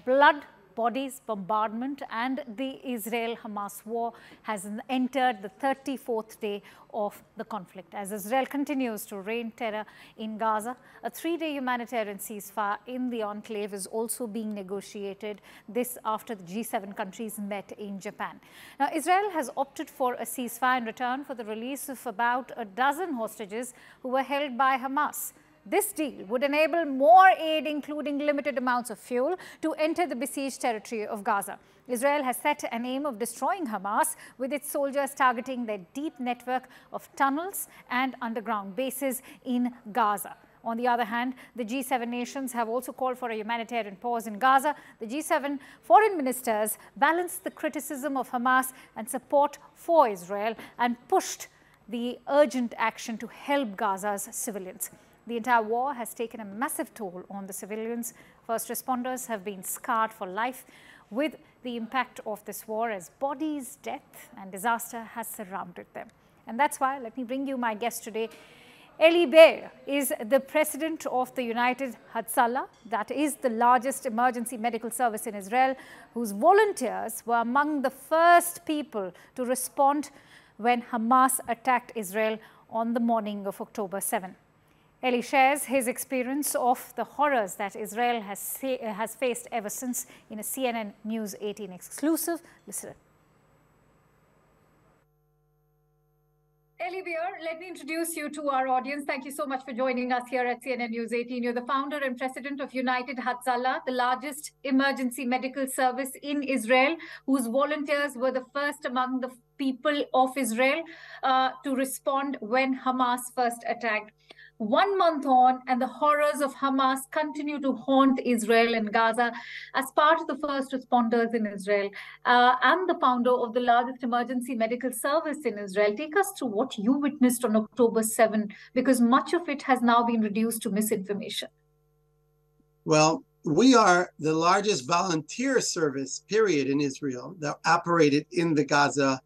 Blood, bodies, bombardment, and the Israel-Hamas war has entered the 34th day of the conflict. As Israel continues to rain terror in Gaza, a 3-day humanitarian ceasefire in the enclave is also being negotiated, this after the G7 countries met in Japan. Now, Israel has opted for a ceasefire in return for the release of about a dozen hostages who were held by Hamas. This deal would enable more aid, including limited amounts of fuel, to enter the besieged territory of Gaza. Israel has set an aim of destroying Hamas, with its soldiers targeting their deep network of tunnels and underground bases in Gaza. On the other hand, the G7 nations have also called for a humanitarian pause in Gaza. The G7 foreign ministers balanced the criticism of Hamas and support for Israel and pushed the urgent action to help Gaza's civilians. The entire war has taken a massive toll on the civilians. First responders have been scarred for life with the impact of this war, as bodies, death and disaster has surrounded them. And that's why, let me bring you my guest today. Eli Beir is the president of the United Hatzalah, that is the largest emergency medical service in Israel, whose volunteers were among the first people to respond when Hamas attacked Israel on the morning of October 7. Eli shares his experience of the horrors that Israel has faced ever since in a CNN News 18 exclusive. Listen. Eli Beir, let me introduce you to our audience. Thank you so much for joining us here at CNN News 18. You're the founder and president of United Hatzalah, the largest emergency medical service in Israel, whose volunteers were the first among the people of Israel to respond when Hamas first attacked. 1 month on, and the horrors of Hamas continue to haunt Israel and Gaza. As part of the first responders in Israel and the founder of the largest emergency medical service in Israel, take us through what you witnessed on October 7, because much of it has now been reduced to misinformation. Well, we are the largest volunteer service, period, in Israel that operated in the Gaza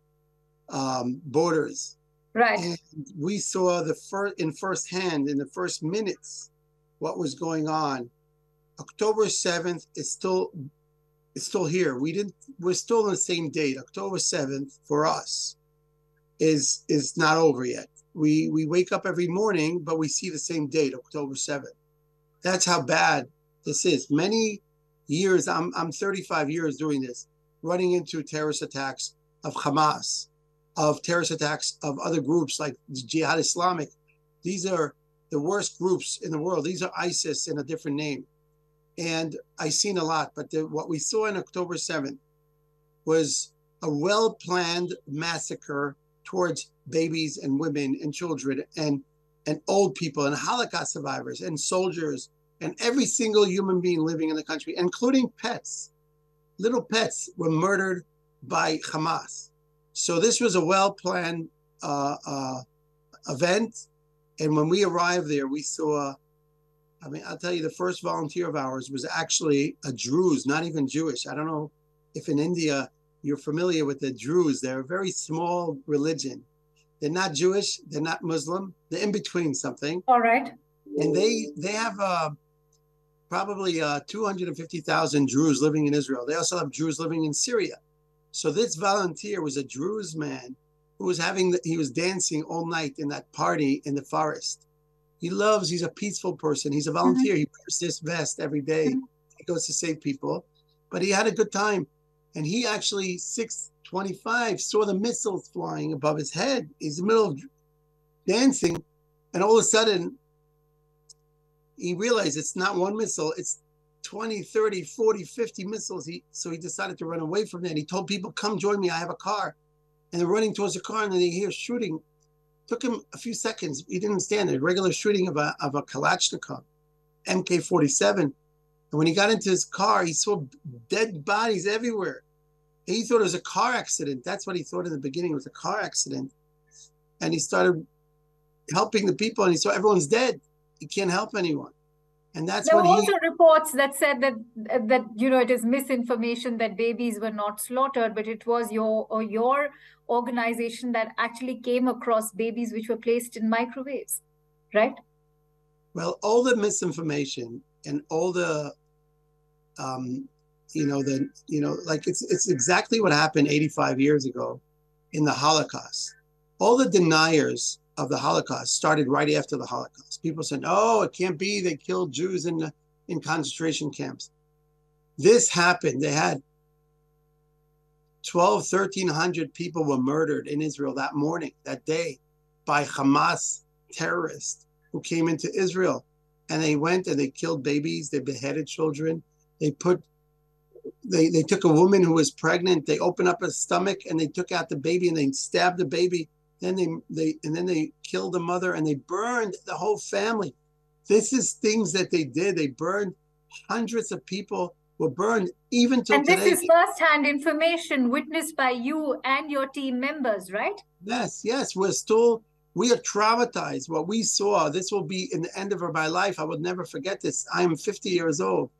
borders. Right. And we saw in firsthand, in the first minutes, what was going on. October 7th is still here. We're still on the same date. October 7th for us is not over yet. We wake up every morning, but we see the same date, October 7th. That's how bad this is. Many years, I'm 35 years doing this, running into terrorist attacks of Hamas, of terrorist attacks of other groups like Jihad Islamic. These are the worst groups in the world. These are ISIS in a different name. And I've seen a lot, but what we saw on October 7th was a well-planned massacre towards babies and women and children and old people and Holocaust survivors and soldiers and every single human being living in the country, including pets. Little pets were murdered by Hamas. So this was a well-planned event. And when we arrived there, we saw, I'll tell you, the first volunteer of ours was actually a Druze, not even Jewish. I don't know if in India you're familiar with the Druze. They're a very small religion. They're not Jewish. They're not Muslim. They're in between something. All right. And they have probably 250,000 Druze living in Israel. They also have Druze living in Syria. So this volunteer was a Druze man who was he was dancing all night in that party in the forest. He's a peaceful person. He's a volunteer. He wears this vest every day. He goes to save people, but he had a good time. And he actually, 6:25, saw the missiles flying above his head. He's in the middle of dancing. And all of a sudden, he realized it's not one missile, it's 20, 30, 40, 50 missiles. So he decided to run away from that. He told people, come join me, I have a car. And they're running towards the car and then they hear shooting. Took him a few seconds. He didn't understand it. Regular shooting of a Kalashnikov, MK-47. And when he got into his car, he saw dead bodies everywhere. And he thought it was a car accident. That's what he thought in the beginning, it was a car accident. And he started helping the people and he saw everyone's dead. He can't help anyone. And that's there when were also reports that said that it is misinformation that babies were not slaughtered, but it was your organization that actually came across babies which were placed in microwaves, right? Well, all the misinformation and all the, like it's exactly what happened 85 years ago in the Holocaust. All the deniers of the Holocaust started right after the Holocaust. People said, "Oh, it can't be. They killed Jews in concentration camps." This happened. They had 1,300 people were murdered in Israel that morning, that day, by Hamas terrorists who came into Israel. And they went and they killed babies. They beheaded children. They took a woman who was pregnant. They opened up her stomach and they took out the baby and they stabbed the baby. Then they killed the mother and they burned the whole family. This is things that they did. They burned, hundreds of people were burned even till today. And this is first-hand information witnessed by you and your team members, right? Yes. We are traumatized. What we saw, this will be in the end of my life. I will never forget this. I am 50 years old.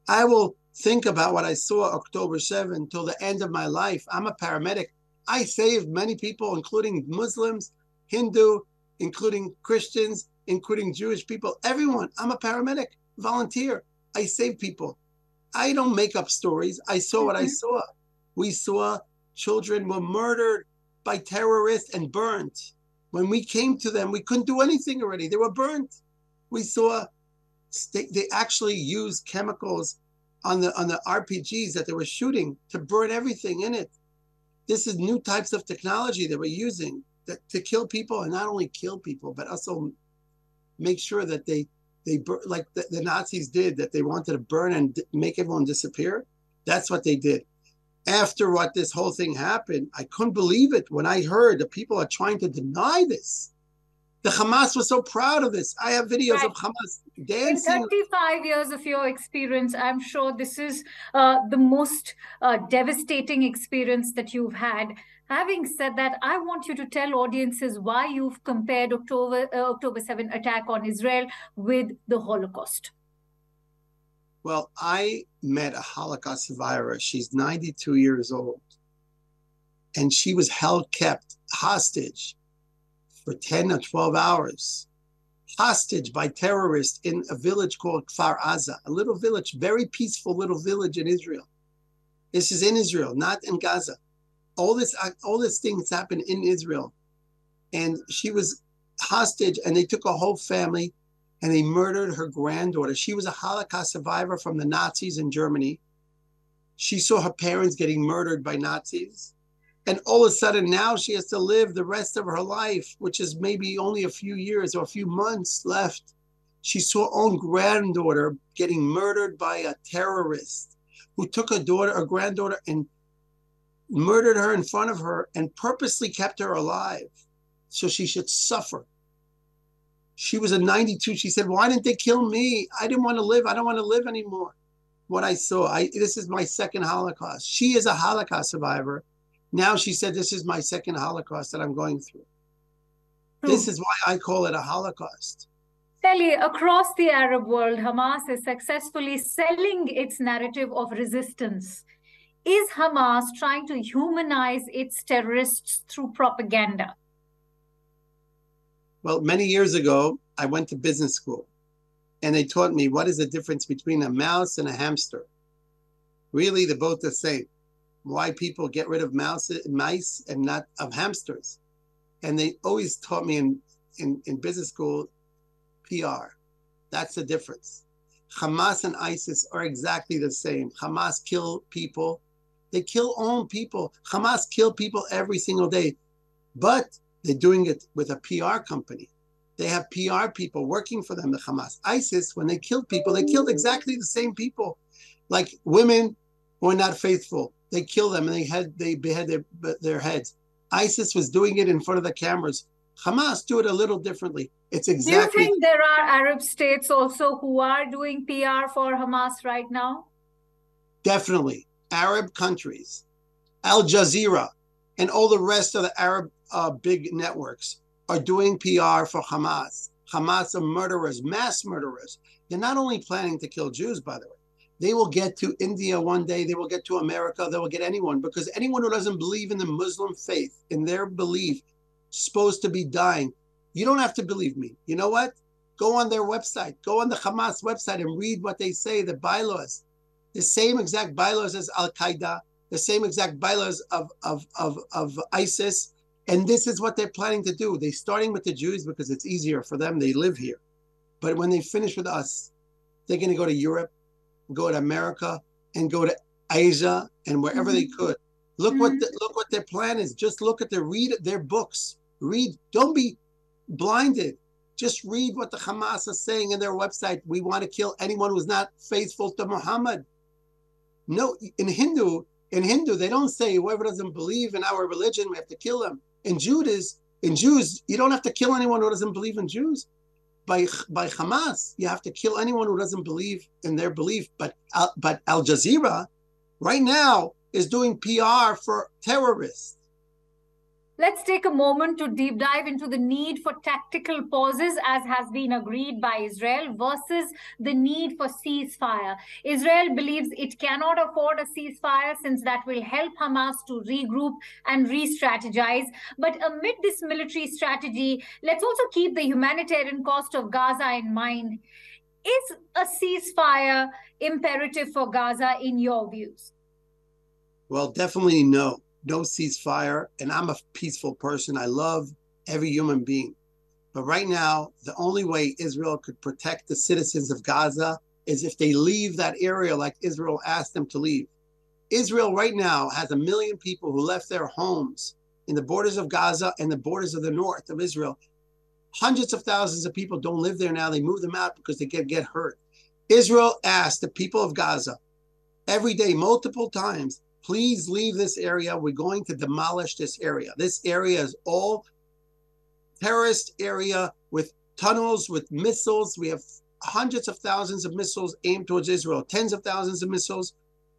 I will think about what I saw October 7 till the end of my life. I'm a paramedic. I saved many people, including Muslims, Hindu, including Christians, including Jewish people, everyone. I'm a paramedic, volunteer. I save people. I don't make up stories. I saw what I saw. We saw children were murdered by terrorists and burnt. When we came to them, we couldn't do anything already. They were burnt. We saw they actually used chemicals on the RPGs that they were shooting to burn everything in it. This is new types of technology that we're using to kill people, and not only kill people, but also make sure that they like the Nazis did, that they wanted to burn and make everyone disappear. That's what they did. After what this whole thing happened, I couldn't believe it when I heard that people are trying to deny this. The Hamas was so proud of this. I have videos of Hamas dancing. In 35 years of your experience, I'm sure this is the most devastating experience that you've had. Having said that, I want you to tell audiences why you've compared October 7 attack on Israel with the Holocaust. Well, I met a Holocaust survivor. She's 92 years old. And she was kept hostage for 10 or 12 hours. Hostage by terrorists in a village called Kfar Aza, a little village, very peaceful little village in Israel. This is in Israel, not in Gaza. All this things happened in Israel. And she was hostage, and they took a whole family and they murdered her granddaughter. She was a Holocaust survivor from the Nazis in Germany. She saw her parents getting murdered by Nazis. And all of a sudden now she has to live the rest of her life, which is maybe only a few years or a few months left. She saw her own granddaughter getting murdered by a terrorist who took her granddaughter, and murdered her in front of her and purposely kept her alive so she should suffer. She was a 92. She said, "Why didn't they kill me? I didn't want to live. I don't want to live anymore." What I saw, this is my second Holocaust. She is a Holocaust survivor. Now she said, "This is my second Holocaust that I'm going through." This is why I call it a Holocaust. Sally, across the Arab world, Hamas is successfully selling its narrative of resistance. Is Hamas trying to humanize its terrorists through propaganda? Well, many years ago, I went to business school, and they taught me what is the difference between a mouse and a hamster. Really, they're both the same. Why people get rid of mice and not of hamsters. And they always taught me in business school, PR. That's the difference. Hamas and ISIS are exactly the same. Hamas kill people. They kill own people. Hamas kill people every single day. But they're doing it with a PR company. They have PR people working for them, the Hamas. ISIS, when they killed people, they killed exactly the same people. Like women who are not faithful. They kill them and they behead their heads. ISIS was doing it in front of the cameras. Hamas do it a little differently. It's exactly. Do you think there are Arab states also who are doing PR for Hamas right now? Definitely. Arab countries, Al Jazeera, and all the rest of the Arab big networks are doing PR for Hamas. Hamas are murderers, mass murderers. They're not only planning to kill Jews, by the way. They will get to India one day. They will get to America. They will get anyone, because anyone who doesn't believe in the Muslim faith, in their belief, supposed to be dying. You don't have to believe me. You know what? Go on their website. Go on the Hamas website and read what they say, the bylaws. The same exact bylaws as Al-Qaeda, the same exact bylaws of ISIS. And this is what they're planning to do. They're starting with the Jews because it's easier for them. They live here. But when they finish with us, they're going to go to Europe, go to America, and go to Asia, and wherever they could. Look what their plan is. Just look at read their books. Read. Don't be blinded. Just read what the Hamas is saying in their website. We want to kill anyone who's not faithful to Muhammad. No, in Hindu, they don't say whoever doesn't believe in our religion, we have to kill them. In Jews, you don't have to kill anyone who doesn't believe in Jews. By Hamas, you have to kill anyone who doesn't believe in their belief. But Al Jazeera, right now, is doing PR for terrorists. Let's take a moment to deep dive into the need for tactical pauses, as has been agreed by Israel, versus the need for ceasefire. Israel believes it cannot afford a ceasefire since that will help Hamas to regroup and re-strategize. But amid this military strategy, let's also keep the humanitarian cost of Gaza in mind. Is a ceasefire imperative for Gaza in your views? Well, definitely no. No ceasefire, and I'm a peaceful person. I love every human being. But right now, the only way Israel could protect the citizens of Gaza is if they leave that area like Israel asked them to leave. Israel right now has 1 million people who left their homes in the borders of Gaza and the borders of the north of Israel. Hundreds of thousands of people don't live there now. They move them out because they get hurt. Israel asked the people of Gaza every day, multiple times, please leave this area. We're going to demolish this area. This area is all terrorist area with tunnels, with missiles. We have hundreds of thousands of missiles aimed towards Israel, tens of thousands of missiles.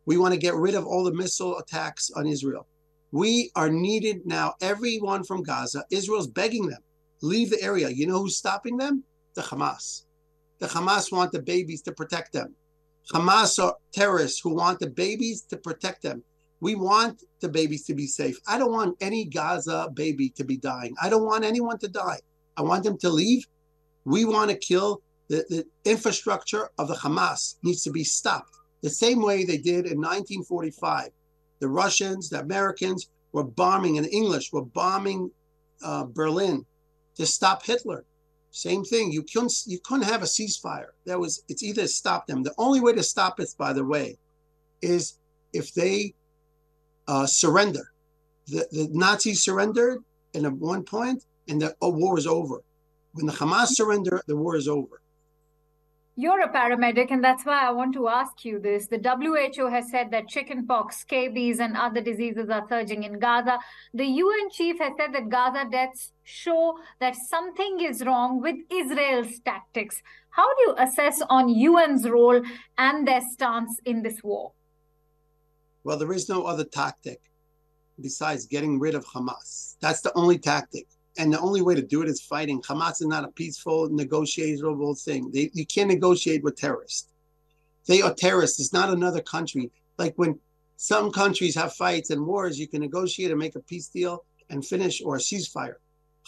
We want to get rid of all the missile attacks on Israel. We are needed now, everyone from Gaza. Israel's begging them, leave the area. You know who's stopping them? The Hamas. The Hamas want the babies to protect them. Hamas are terrorists who want the babies to protect them. We want the babies to be safe. I don't want any Gaza baby to be dying. I don't want anyone to die. I want them to leave. We want to kill the infrastructure of the Hamas. Needs to be stopped. The same way they did in 1945. The Russians, the Americans were bombing, and the English were bombing Berlin to stop Hitler. Same thing. You couldn't have a ceasefire. It's either stop them. The only way to stop it, by the way, is if they surrender. The Nazis surrendered at one point, and the war is over. When the Hamas surrender, the war is over. You're a paramedic, and that's why I want to ask you this. The WHO has said that chickenpox, scabies, and other diseases are surging in Gaza. The UN chief has said that Gaza deaths show that something is wrong with Israel's tactics. How do you assess on UN's role and their stance in this war? Well, there is no other tactic besides getting rid of Hamas. That's the only tactic. And the only way to do it is fighting. Hamas is not a peaceful, negotiable thing. You can't negotiate with terrorists. They are terrorists. It's not another country. Like when some countries have fights and wars, you can negotiate and make a peace deal and finish, or a ceasefire.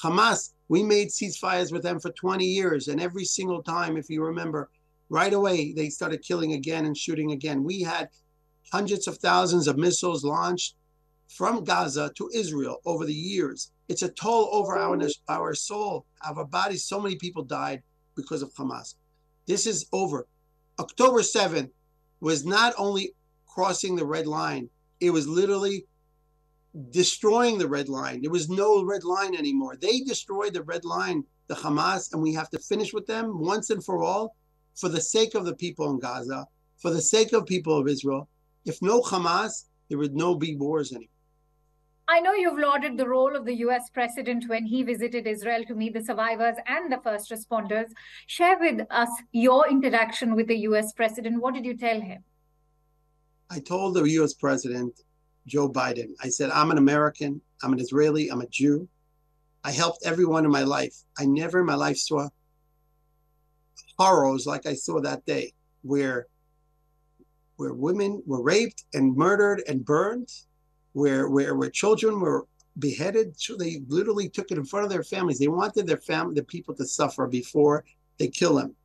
Hamas, we made ceasefires with them for 20 years. And every single time, if you remember, right away, they started killing again and shooting again. We had hundreds of thousands of missiles launched from Gaza to Israel over the years. It's a toll over our soul, our bodies. So many people died because of Hamas. This is over. October 7th was not only crossing the red line, it was literally destroying the red line. There was no red line anymore. They destroyed the red line, the Hamas, and we have to finish with them once and for all, for the sake of the people in Gaza, for the sake of people of Israel. If no Hamas, there would no be wars anymore. I know you've lauded the role of the US president when he visited Israel to meet the survivors and the first responders. Share with us your interaction with the US president. What did you tell him? I told the US president, Joe Biden, I said, I'm an American, I'm an Israeli, I'm a Jew. I helped everyone in my life. I never in my life saw horrors like I saw that day, where women were raped and murdered and burned, where children were beheaded. So they literally took it in front of their families. They wanted the people to suffer before they kill him.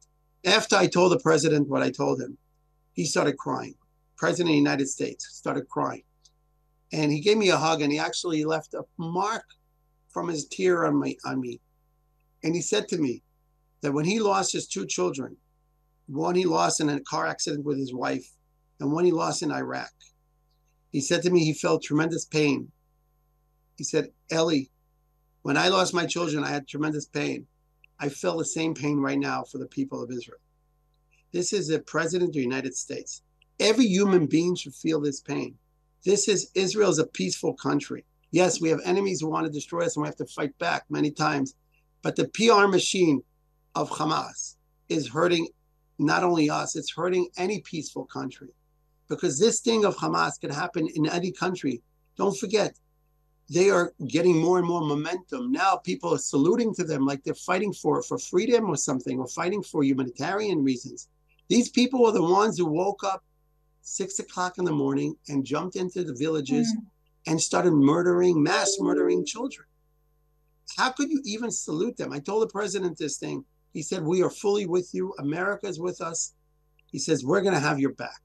After I told the president what I told him, he started crying. President of the United States started crying. And he gave me a hug, and he actually left a mark from his tear on me. And he said to me that when he lost his two children, one he lost in a car accident with his wife, and one he lost in Iraq, he said to me he felt tremendous pain. He said, Ellie, when I lost my children, I had tremendous pain. I feel the same pain right now for the people of Israel. This is the president of the United States. Every human being should feel this pain. Israel is a peaceful country. Yes, we have enemies who want to destroy us and we have to fight back many times. But the PR machine of Hamas is hurting not only us, it's hurting any peaceful country. Because this thing of Hamas can happen in any country. Don't forget, they are getting more and more momentum. Now people are saluting to them like they're fighting for freedom or something, or fighting for humanitarian reasons. These people are the ones who woke up 6 o'clock in the morning and jumped into the villages and started mass murdering children. How could you even salute them? I told the president this thing. He said, we are fully with you. America is with us. He says, we're going to have your back.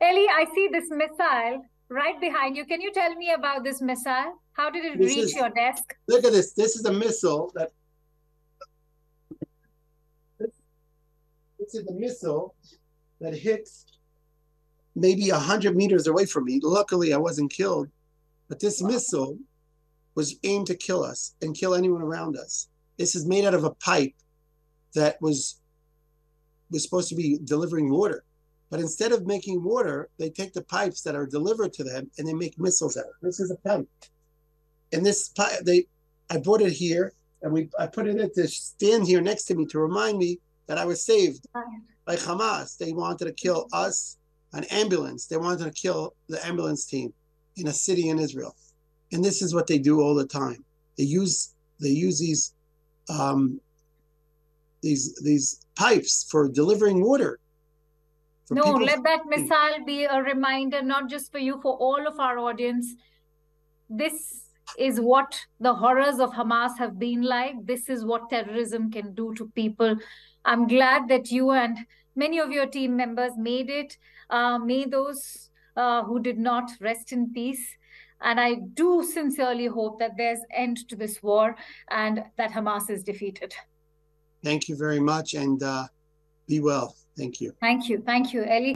Eli, I see this missile right behind you. Can you tell me about this missile? How did it reach your desk? Look at this. This is a missile that... This is the missile that hits maybe 100 meters away from me. Luckily, I wasn't killed. But this missile was aimed to kill us and kill anyone around us. This is made out of a pipe that was supposed to be delivering water. But instead of making water, they take the pipes that are delivered to them and they make missiles out of it. This is a pipe. And this pipe, I brought it here, and I put it to stand here next to me to remind me that I was saved by Hamas. They wanted to kill us, an ambulance. They wanted to kill the ambulance team in a city in Israel. And this is what they do all the time. They use these pipes for delivering water. No, let that missile be a reminder, not just for you, for all of our audience. This is what the horrors of Hamas have been like. This is what terrorism can do to people. I'm glad that you and many of your team members made it. May those who did not rest in peace. And I do sincerely hope that there's an end to this war and that Hamas is defeated. Thank you very much, and be well. Thank you. Thank you. Thank you, Eli.